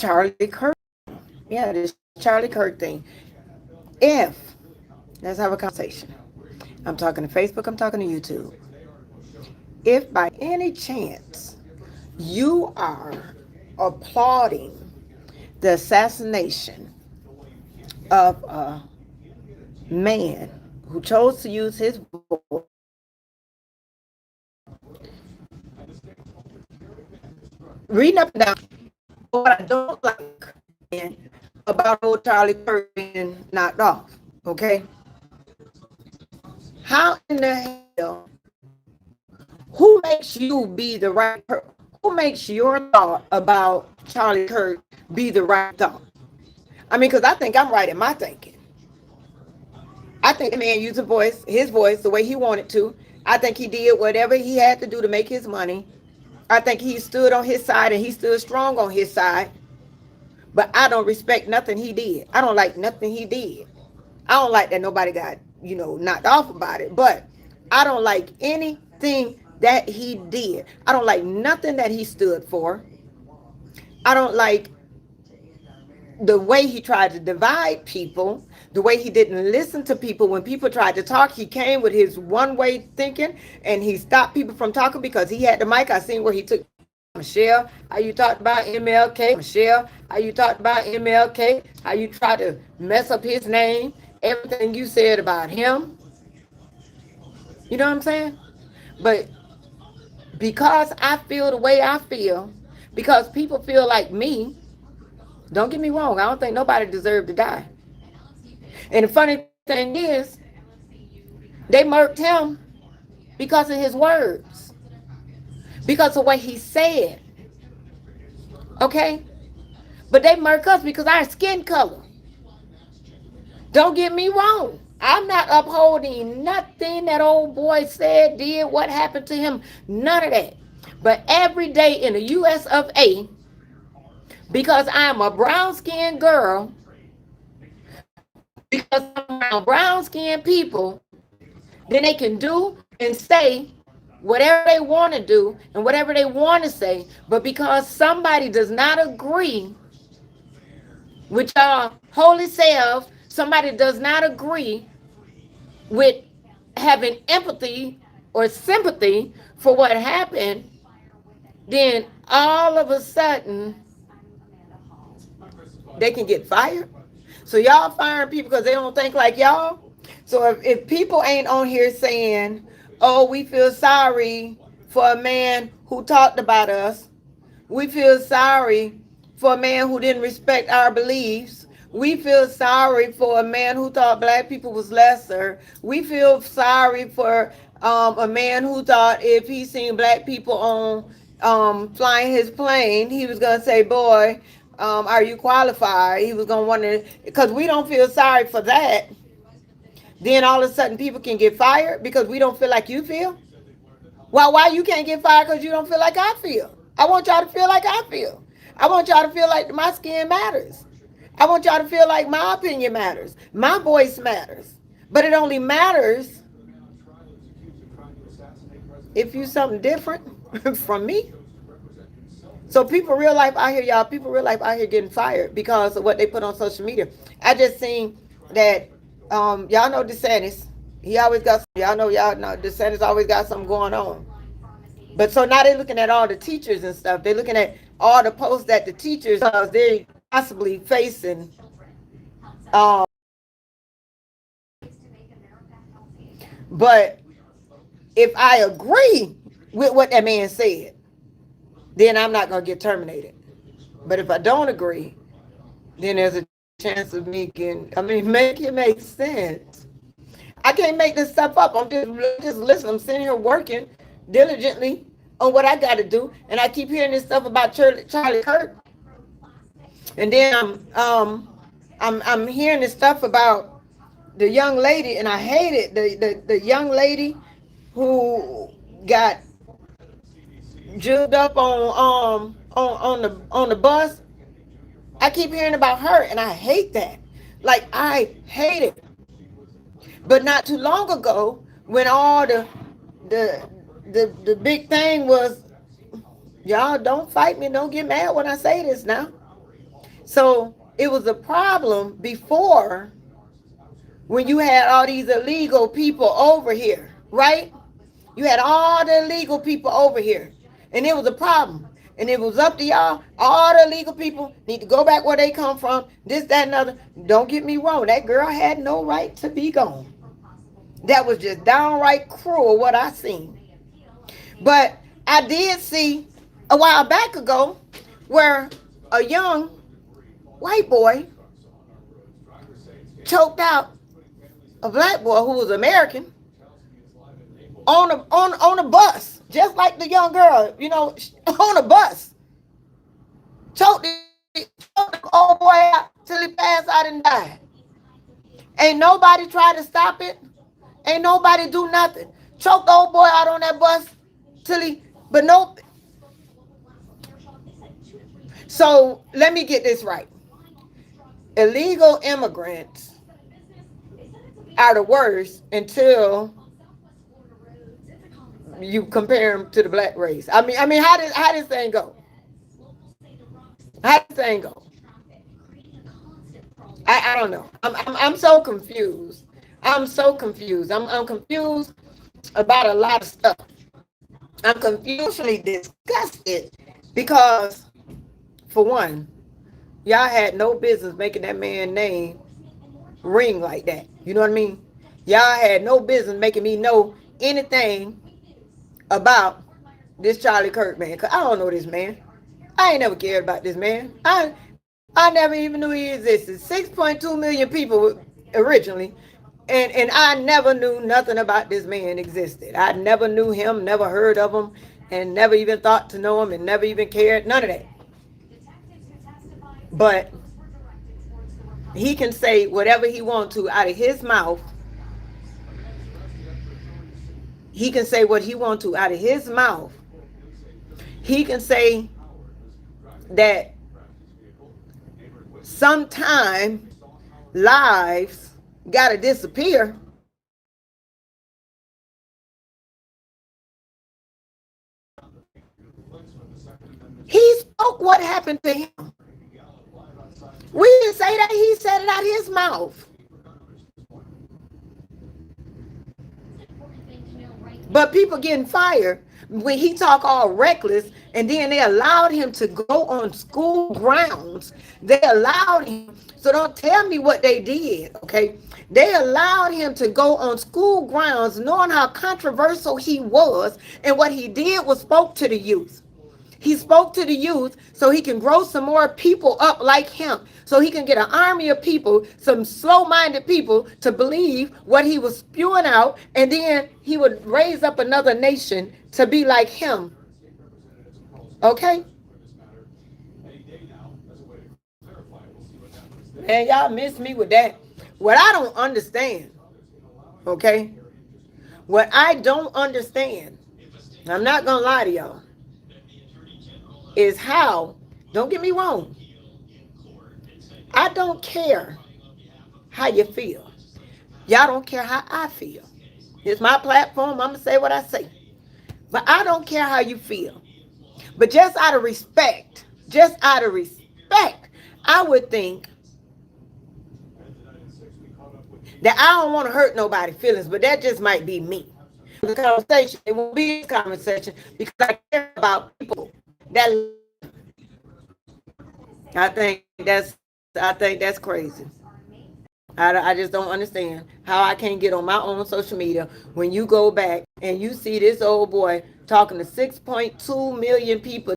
Charlie Kirk. Yeah, this Charlie Kirk thing. If, let's have a conversation. I'm talking to Facebook, I'm talking to YouTube. If by any chance you are applauding the assassination of a man who chose to use his voice, reading up and down, what I don't like about old Charlie Kirk being knocked off, okay? How in the hell, who makes you be the right person? Who makes your thought about Charlie Kirk be the right thought? I mean, because I think I'm right in my thinking. I think the man used his voice the way he wanted to. I think he did whatever he had to do to make his money. I think he stood on his side and he stood strong on his side. But I don't respect nothing he did. I don't like nothing he did. I don't like that nobody got, knocked off about it. But I don't like anything that he did. I don't like nothing that he stood for. I don't like the way he tried to divide people, the way he didn't listen to people. When people tried to talk, he came with his one-way thinking and he stopped people from talking because he had the mic. I seen where he took Michelle, how you talked about MLK. Michelle, how you talked about MLK, how you tried to mess up his name, everything you said about him. You know what I'm saying? But because I feel the way I feel, because people feel like me, don't get me wrong, I don't think nobody deserved to die. And the funny thing is, they murked him because of his words, because of what he said. Okay? But they murk us because our skin color. Don't get me wrong. I'm not upholding nothing that old boy said, did, what happened to him. None of that. But every day in the US of A, because I'm a brown-skinned girl, because I'm around brown-skinned people, then they can do and say whatever they want to do and whatever they want to say. But because somebody does not agree with your holy self, somebody does not agree with having empathy or sympathy for what happened, then all of a sudden they can get fired. So y'all firing people because they don't think like y'all. So if people ain't on here saying, oh, we feel sorry for a man who talked about us, we feel sorry for a man who didn't respect our beliefs, we feel sorry for a man who thought black people was lesser, we feel sorry for a man who thought if he seen black people on flying his plane, he was gonna say, boy, are you qualified? He was gonna want to, because we don't feel sorry for that. Then all of a sudden people can get fired because we don't feel like you feel. Well, why you can't get fired? Because you don't feel like I feel. I want y'all to feel like I feel. I want y'all to feel like my skin matters. I want y'all to feel like my opinion matters. My voice matters. But it only matters if you something different from me. So people real life out here, y'all, people real life out here getting fired because of what they put on social media. I just seen that y'all know DeSantis. He always got, y'all know DeSantis always got something going on. But so now they're looking at all the teachers and stuff. They're looking at all the posts that the teachers, they're possibly facing. But if I agree with what that man said, then I'm not going to get terminated. But if I don't agree, then there's a chance of me make it make sense. I can't make this stuff up. I'm just listening. I'm sitting here working diligently on what I got to do, and I keep hearing this stuff about Charlie Kirk, and then I'm hearing this stuff about the young lady, and I hate it. The young lady who got jumped up on the bus. I keep hearing about her, and I hate that. Like, I hate it. But not too long ago, when all the big thing was, y'all don't fight me, don't get mad when I say this now. So it was a problem before when you had all these illegal people over here, right? You had all the illegal people over here, and it was a problem. And it was up to y'all. All the illegal people need to go back where they come from. This, that, and other. Don't get me wrong. That girl had no right to be gone. That was just downright cruel what I seen. But I did see a while back ago where a young white boy choked out a black boy who was American on a bus, just like the young girl, on a bus. Choked the old boy out till he passed out and died. Ain't nobody try to stop it. Ain't nobody do nothing. Choked the old boy out on that bus till he, but no. So let me get this right. Illegal immigrants are the worst until you compare them to the black race. I mean, how this thing go? How this thing go? I don't know. I'm so confused. I'm so confused. I'm confused about a lot of stuff. I'm confusingly disgusted because, for one, y'all had no business making that man's name ring like that. You know what I mean? Y'all had no business making me know anything about this Charlie Kirk man, because I don't know this man. I ain't never cared about this man. I never even knew he existed. 6.2 million people originally, and I never knew nothing about this man existed. I never knew him, never heard of him, and never even thought to know him, and never even cared. None of that. But he can say whatever he wants to out of his mouth. He can say what he wants to out of his mouth. He can say that sometime lives gotta disappear. He spoke what happened to him. We didn't say that. He said it out of his mouth. But people getting fired when he talk all reckless, and then they allowed him to go on school grounds. They allowed him. So don't tell me what they did, okay? They allowed him to go on school grounds knowing how controversial he was, and what he did was spoke to the youth. He spoke to the youth so he can grow some more people up like him, so he can get an army of people, some slow-minded people, to believe what he was spewing out, and then he would raise up another nation to be like him. Okay? Man, y'all miss me with that. What I don't understand, okay? What I don't understand, I'm not going to lie to y'all, is how, don't get me wrong, I don't care how you feel. Y'all don't care how I feel. It's my platform. I'm going to say what I say. But I don't care how you feel. But just out of respect, I would think that I don't want to hurt nobody's feelings, but that just might be me. The conversation, it will be a conversation because I care about people that I think that's crazy. I just don't understand how I can't get on my own social media when you go back and you see this old boy talking to 6.2 million people